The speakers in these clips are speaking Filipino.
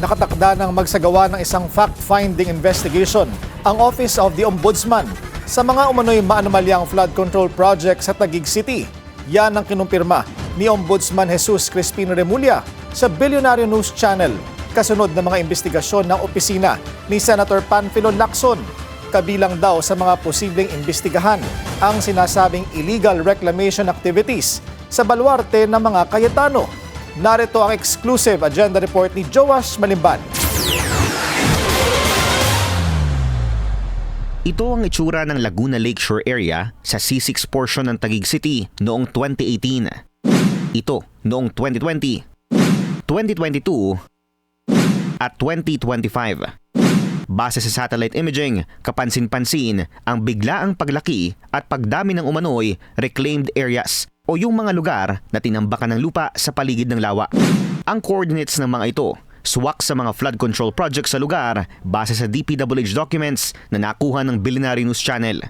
nakatakda ng magsagawa ng isang fact-finding investigation ang Office of the Ombudsman sa mga umano'y maanomalyang flood control project sa Taguig City. Yan ang kinumpirma ni Ombudsman Jesus Crispin Remulla sa Billionaire News Channel kasunod ng mga investigasyon ng opisina ni Senator Panfilo Lacson. Kabilang daw sa mga posibleng imbestigahan ang sinasabing illegal reclamation activities sa baluarte ng mga Cayetano. Narito ang exclusive agenda report ni Joash Malimban. Ito ang itsura ng Laguna Lakeshore area sa C6 portion ng Taguig City noong 2018. Ito noong 2020, 2022 at 2025. Base sa satellite imaging, kapansin-pansin ang biglaang paglaki at pagdami ng umano'y reclaimed areas o yung mga lugar na tinambakan ng lupa sa paligid ng lawa. Ang coordinates ng mga ito, swak sa mga flood control projects sa lugar base sa DPWH documents na nakuha ng Billionaire News Channel.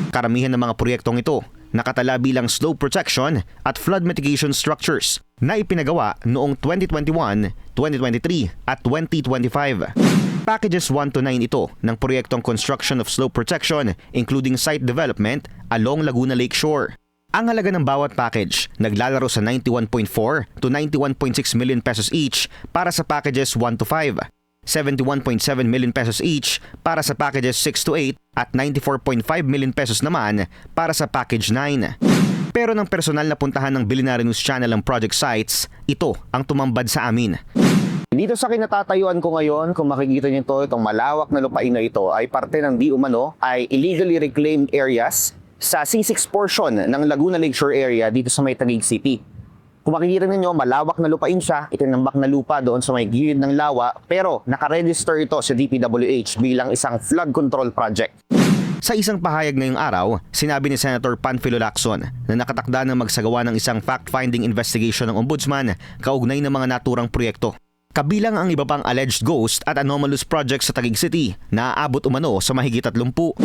Karamihan ng mga proyektong ito nakatala bilang slope protection at flood mitigation structures na ipinagawa noong 2021, 2023 at 2025. Packages 1 to 9 ito ng proyektong construction of slope protection including site development along Laguna Lakeshore. Ang halaga ng bawat package naglalaro sa 91.4 to 91.6 million pesos each para sa packages 1 to 5, 71.7 million pesos each para sa packages 6 to 8 at 94.5 million pesos naman para sa package 9. Pero ng personal na puntahan ng Billionaire News Channel ang project sites, ito ang tumambad sa amin. Dito sa kinatatayuan ko ngayon, kung makikita niyo itong malawak na lupain na ito ay parte ng di umano ay illegally reclaimed areas sa C6 portion ng Laguna Lakeshore area dito sa may Taguig City. Kung makikita niyo, malawak na lupain siya, itinambak na lupa doon sa may gilid ng lawa, pero nakaregister ito sa DPWH bilang isang flood control project. Sa isang pahayag ngayong araw, sinabi ni Senator Panfilo Lacson na nakatakda ng magsagawa ng isang fact-finding investigation ng Ombudsman kaugnay ng mga naturang proyekto. Kabilang ang iba pang alleged ghost at anomalous projects sa Taguig City na aabot umano sa mahigit 30.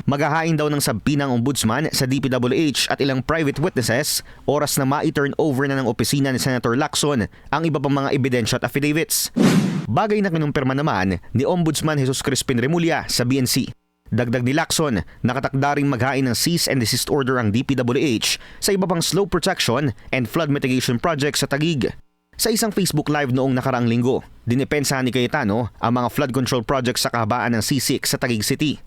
Maghahain daw ng sabpi ng Ombudsman sa DPWH at ilang private witnesses oras na ma-turn over na ng opisina ni Senator Lacson ang iba pang mga ebidensya at affidavits. Bagay na kinumpirma naman ni Ombudsman Jesus Crispin Remulla sa BNC. Dagdag ni Lacson, nakatakda ring maghain ng cease and desist order ang DPWH sa iba pang slope protection and flood mitigation projects sa Taguig. Sa isang Facebook Live noong nakaraang linggo, dinipensahan ni Cayetano ang mga flood control projects sa kahabaan ng C6 sa Taguig City.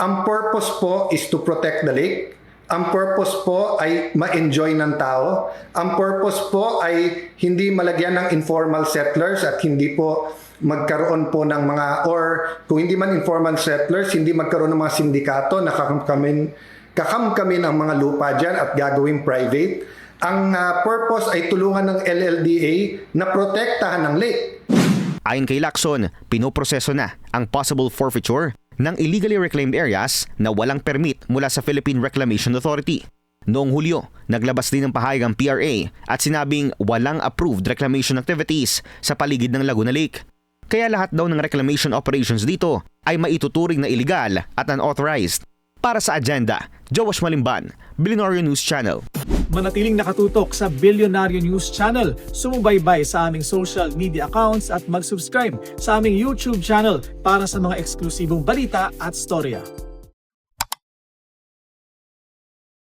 Ang purpose po is to protect the lake. Ang purpose po ay ma-enjoy ng tao. Ang purpose po ay hindi malagyan ng informal settlers at hindi po magkaroon po ng mga, or kung hindi man informal settlers, hindi magkaroon ng mga sindikato na kakamkamin ang mga lupa dyan at gagawing private. Ang purpose ay tulungan ng LLDA na protektahan ng lake. Ayon kay Lacson, pinoproseso na ang possible forfeiture ng illegally reclaimed areas na walang permit mula sa Philippine Reclamation Authority. Noong Hulyo, naglabas din ng pahayag ang PRA at sinabing walang approved reclamation activities sa paligid ng Laguna Lake. Kaya lahat daw ng reclamation operations dito ay maituturing na illegal at unauthorized. Para sa agenda, Joash Malimban, Billionaire News Channel. Manatiling nakatutok sa Billionaire News Channel. Sumubaybay sa aming social media accounts at mag-subscribe sa aming YouTube channel para sa mga eksklusibong balita at storya.